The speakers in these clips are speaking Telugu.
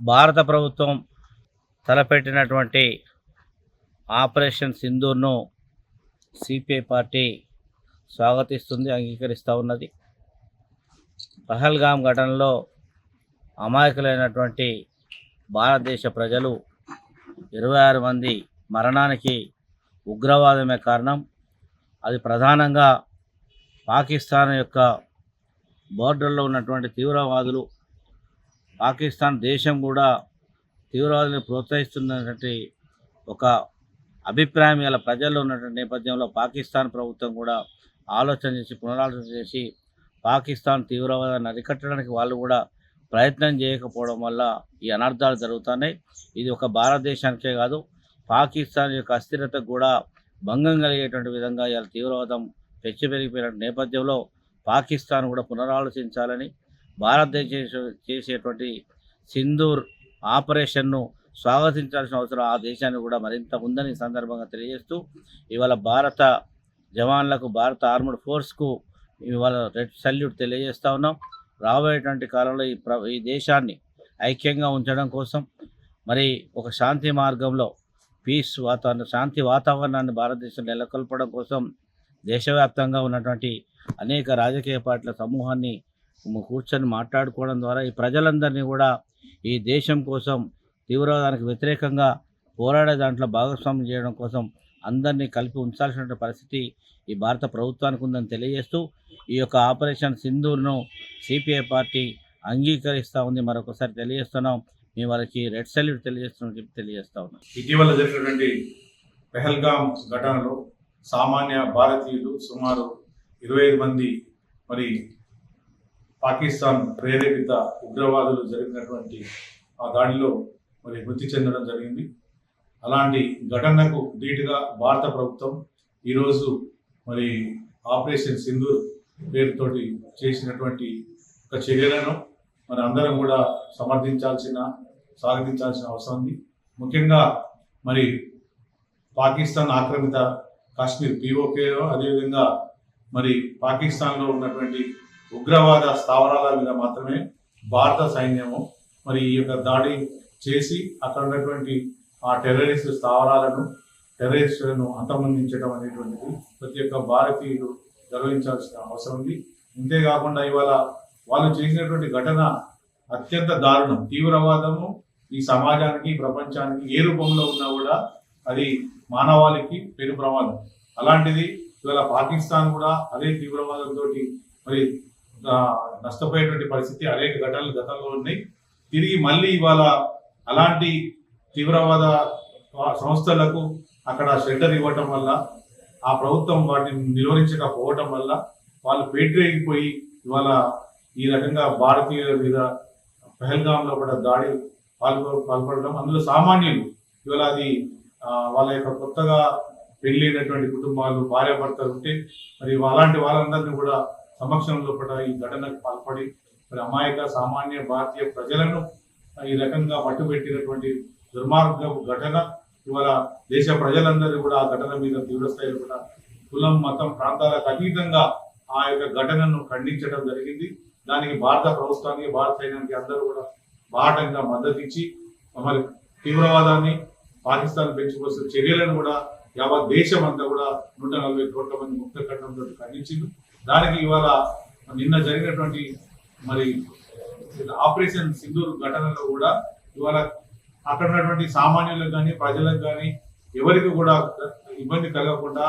భారత ప్రభుత్వం తలపెట్టినటువంటి ఆపరేషన్ సింధూర్ను సిపిఐ పార్టీ స్వాగతిస్తుంది, అంగీకరిస్తూ ఉన్నది. పహల్గామ్ ఘటనలో అమాయకులైనటువంటి భారతదేశ ప్రజలు 26 మంది మరణానికి ఉగ్రవాదమే కారణం. అది ప్రధానంగా పాకిస్తాన్ యొక్క బోర్డర్లో ఉన్నటువంటి తీవ్రవాదులు, పాకిస్తాన్ దేశం కూడా తీవ్రవాదులను ప్రోత్సహిస్తున్నటువంటి ఒక అభిప్రాయం ఇలా ప్రజల్లో ఉన్నటువంటి నేపథ్యంలో పాకిస్తాన్ ప్రభుత్వం కూడా ఆలోచన చేసి పునరాలోచన చేసి పాకిస్తాన్ తీవ్రవాదాన్ని అరికట్టడానికి వాళ్ళు కూడా ప్రయత్నం చేయకపోవడం వల్ల ఈ అనర్థాలు జరుగుతున్నాయి. ఇది ఒక భారతదేశానికే కాదు, పాకిస్తాన్ యొక్క అస్థిరతకు కూడా భంగం కలిగేటువంటి విధంగా ఇలా తీవ్రవాదం పెరిగిపోయిన నేపథ్యంలో పాకిస్తాన్ కూడా పునరాలోచించాలని, భారతదేశం చేసేటువంటి సింధూర్ ఆపరేషన్ను స్వాగతించాల్సిన అవసరం ఆ దేశాన్ని కూడా మరింత ఉందని సందర్భంగా తెలియజేస్తూ, ఇవాళ భారత జవాన్లకు, భారత ఆర్మడ్ ఫోర్స్కు ఇవాళ రెడ్ సల్యూట్ తెలియజేస్తూ ఉన్నాం. రాబోయేటువంటి కాలంలో ఈ దేశాన్ని ఐక్యంగా ఉంచడం కోసం, మరి ఒక శాంతి మార్గంలో శాంతి వాతావరణాన్ని భారతదేశంలో నెలకొల్పడం కోసం దేశవ్యాప్తంగా ఉన్నటువంటి అనేక రాజకీయ పార్టీల సమూహాన్ని కూర్చొని మాట్లాడుకోవడం ద్వారా ఈ ప్రజలందరినీ కూడా ఈ దేశం కోసం తీవ్రవాదానికి వ్యతిరేకంగా పోరాడే దాంట్లో భాగస్వామ్యం చేయడం కోసం అందరినీ కలిపి ఉంచాల్సిన పరిస్థితి ఈ భారత ప్రభుత్వానికి ఉందని తెలియజేస్తూ, ఈ యొక్క ఆపరేషన్ సింధూర్ను సిపిఐ పార్టీ అంగీకరిస్తూ ఉంది. మరొకసారి తెలియజేస్తున్నాం, మేము వాళ్ళకి రెడ్ సల్యూట్ తెలియజేస్తున్నాం చెప్పి తెలియజేస్తా ఉన్నాం. ఇటీవల జరిగినటువంటి పెహల్గామ్ ఘటనలో సామాన్య భారతీయులు సుమారు 25 మంది మరి పాకిస్తాన్ ప్రేరేపిత ఉగ్రవాదులు జరిగినటువంటి ఆ దాడిలో మరి మృతి చెందడం జరిగింది. అలాంటి ఘటనకు ధీటుగా భారత ప్రభుత్వం ఈరోజు మరి ఆపరేషన్ సింధూర్ పేరుతోటి చేసినటువంటి ఒక చర్యలను మరి అందరం కూడా స్వాగతించాల్సిన అవసరం ఉంది. ముఖ్యంగా మరి పాకిస్తాన్ ఆక్రమిత కాశ్మీర్ POK, అదేవిధంగా మరి పాకిస్తాన్లో ఉన్నటువంటి ఉగ్రవాద స్థావరాల మీద మాత్రమే భారత సైన్యము మరి ఈ యొక్క దాడి చేసి అక్కడ ఉన్నటువంటి ఆ టెర్రరిస్టులను అంతమొందించడం అనేటువంటిది ప్రతి ఒక్క భారతీయులు గర్వించాల్సిన అవసరం ఉంది. అంతేకాకుండా ఇవాళ వాళ్ళు చేసినటువంటి ఘటన అత్యంత దారుణం. తీవ్రవాదము ఈ సమాజానికి, ప్రపంచానికి ఏ రూపంలో ఉన్నా కూడా అది మానవాళికి పెను ప్రమాదం. అలాంటిది ఇవాళ పాకిస్తాన్ కూడా అదే తీవ్రవాదంతో మరి నష్టపోయేటువంటి పరిస్థితి అనేక ఘటనలు గతంలో ఉన్నాయి. తిరిగి మళ్ళీ ఇవాళ అలాంటి తీవ్రవాద సంస్థలకు అక్కడ షెల్టర్ ఇవ్వటం వల్ల, ఆ ప్రభుత్వం వాటిని నిరోధించకపోవటం వల్ల వాళ్ళు పేటరేగిపోయి ఇవాళ ఈ రకంగా భారతీయుల మీద పహల్గామ్లో కూడా దాడి పాల్పడడం, అందులో సామాన్యులు ఇవాళ అది వాళ్ళ యొక్క కొత్తగా పెళ్ళైనటువంటి కుటుంబాలు, భార్యాభర్తలు ఉంటే మరి అలాంటి వాళ్ళందరినీ కూడా సమక్షంలో కూడా ఈ ఘటనకు పాల్పడి మరి అమాయక సామాన్య భారతీయ ప్రజలను ఈ రకంగా మట్టుబెట్టినటువంటి దుర్మార్గ ఘటన ఇవాళ దేశ ప్రజలందరూ కూడా ఆ ఘటన మీద తీవ్రస్థాయిలో కూడా కులం, మతం, ప్రాంతాలకు అతీతంగా ఆ యొక్క ఘటనను ఖండించడం జరిగింది. దానికి భారత ప్రభుత్వానికి, భారత సైన్యానికి అందరూ కూడా బాటంగా మద్దతు ఇచ్చి మరి తీవ్రవాదాన్ని, పాకిస్తాన్ పెంచుకొస్తున్న చర్యలను కూడా యావత్ దేశం అంతా కూడా 140 కోట్ల మంది ముక్త ఖండంతో ఖండించింది. దానికి ఇవాళ నిన్న జరిగినటువంటి మరి ఆపరేషన్ సింధూర్ ఘటనలో కూడా ఇవాళ అక్కడ ఉన్నటువంటి సామాన్యులకు కానీ, ప్రజలకు కానీ ఎవరికి కూడా ఇబ్బంది కలగకుండా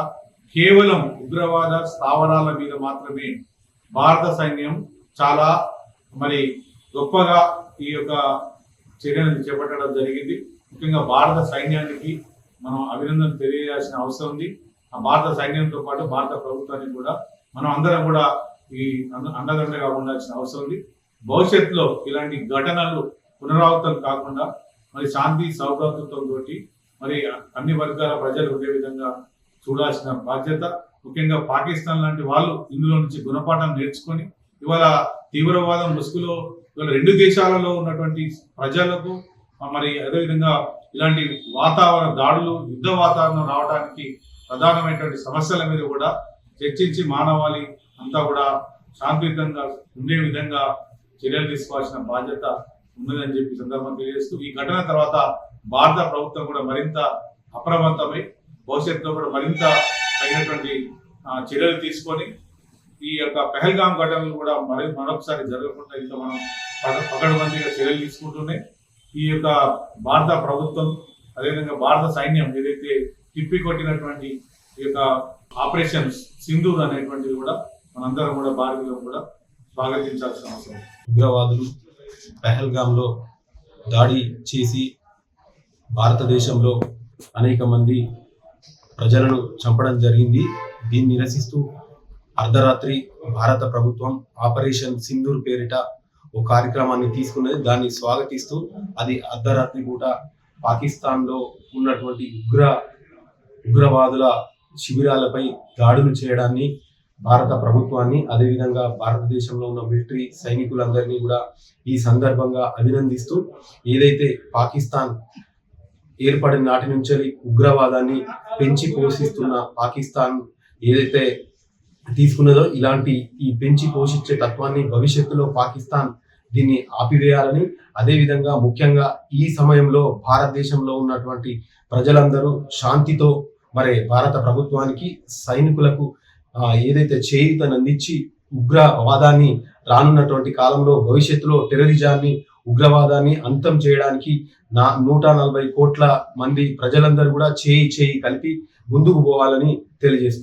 కేవలం ఉగ్రవాద స్థావరాల మీద మాత్రమే భారత సైన్యం చాలా మరి గొప్పగా ఈ యొక్క చర్యలను చేపట్టడం జరిగింది. ముఖ్యంగా భారత సైన్యానికి మనం అభినందన తెలియజేయాల్సిన అవసరం ఉంది. ఆ భారత సైన్యంతో పాటు భారత ప్రభుత్వానికి కూడా మనం అందరం కూడా ఈ అండదండగా ఉండాల్సిన అవసరం ఉంది. భవిష్యత్తులో ఇలాంటి ఘటనలు పునరావృతం కాకుండా మరి శాంతి సౌభ్రాతృత్వంతో మరి అన్ని వర్గాల ప్రజలు ఉండే విధంగా చూడాల్సిన బాధ్యత. ముఖ్యంగా పాకిస్తాన్ లాంటి వాళ్ళు ఇందులో నుంచి గుణపాఠం నేర్చుకొని ఇవాళ తీవ్రవాదం ముసుగులో ఇవాళ 2 దేశాలలో ఉన్నటువంటి ప్రజలకు మరి అదేవిధంగా ఇలాంటి వాతావరణ దాడులు, యుద్ధ వాతావరణం రావడానికి ప్రధానమైనటువంటి సమస్యల మీద కూడా చర్చించి మానవాళి అంతా కూడా శాంతియుతంగా ఉండే విధంగా చర్యలు తీసుకోవాల్సిన బాధ్యత ఉన్నదని చెప్పి సందర్భం తెలియజేస్తూ ఈ ఘటన తర్వాత భారత ప్రభుత్వం కూడా మరింత అప్రమత్తమై భవిష్యత్తులో కూడా మరింత తగినటువంటి చర్యలు తీసుకొని ఈ యొక్క పెహల్గాం ఘటనలు కూడా మరొకసారి జరగకుండా ఇంకా మనం పకడ్బందీగా చర్యలు తీసుకుంటూనే ఈ యొక్క భారత ప్రభుత్వం అదేవిధంగా భారత సైన్యం ఏదైతే తిప్పి కొట్టినటువంటి ఈ యొక్క ఆపరేషన్ సింధూర్ అనేటువంటిది కూడా మనందరం కూడా భారతీయులు కూడా స్వాగతించాల్సిన అవసరం. ఉగ్రవాదులు పెహల్గాంలో దాడి చేసి భారతదేశంలో అనేక మంది ప్రజలను చంపడం జరిగింది. దీన్ని నిరసిస్తూ అర్ధరాత్రి భారత ప్రభుత్వం ఆపరేషన్ సింధూర్ పేరిట ఓ కార్యక్రమాన్ని తీసుకున్నది. దాన్ని స్వాగతిస్తూ అది అర్ధరాత్రి పూట పాకిస్తాన్లో ఉన్నటువంటి ఉగ్రవాదుల శిబిరాలపై దాడులు చేయడాన్ని భారత ప్రభుత్వాన్ని అదేవిధంగా భారతదేశంలో ఉన్న మిలిటరీ సైనికులందరినీ కూడా ఈ సందర్భంగా అభినందిస్తూ ఏదైతే పాకిస్తాన్ ఏర్పడిన నాటి నుంచి ఉగ్రవాదాన్ని పెంచి పోషిస్తున్న పాకిస్తాన్ ఏదైతే తీసుకున్నదో ఇలాంటి ఈ పెంచి పోషించే తత్వాన్ని భవిష్యత్తులో పాకిస్తాన్ దీన్ని ఆపివేయాలని అదేవిధంగా ముఖ్యంగా ఈ సమయంలో భారతదేశంలో ఉన్నటువంటి ప్రజలందరూ శాంతితో మరి భారత ప్రభుత్వానికి సైనికులకు ఏదైతే చేయూతనందించి ఉగ్రవాదాన్ని రానున్నటువంటి కాలంలో భవిష్యత్తులో టెర్రరిజాన్ని ఉగ్రవాదాన్ని అంతం చేయడానికి 140 కోట్ల మంది ప్రజలందరూ కూడా చేయి కలిపి ముందుకు పోవాలని తెలియజేస్తుంది.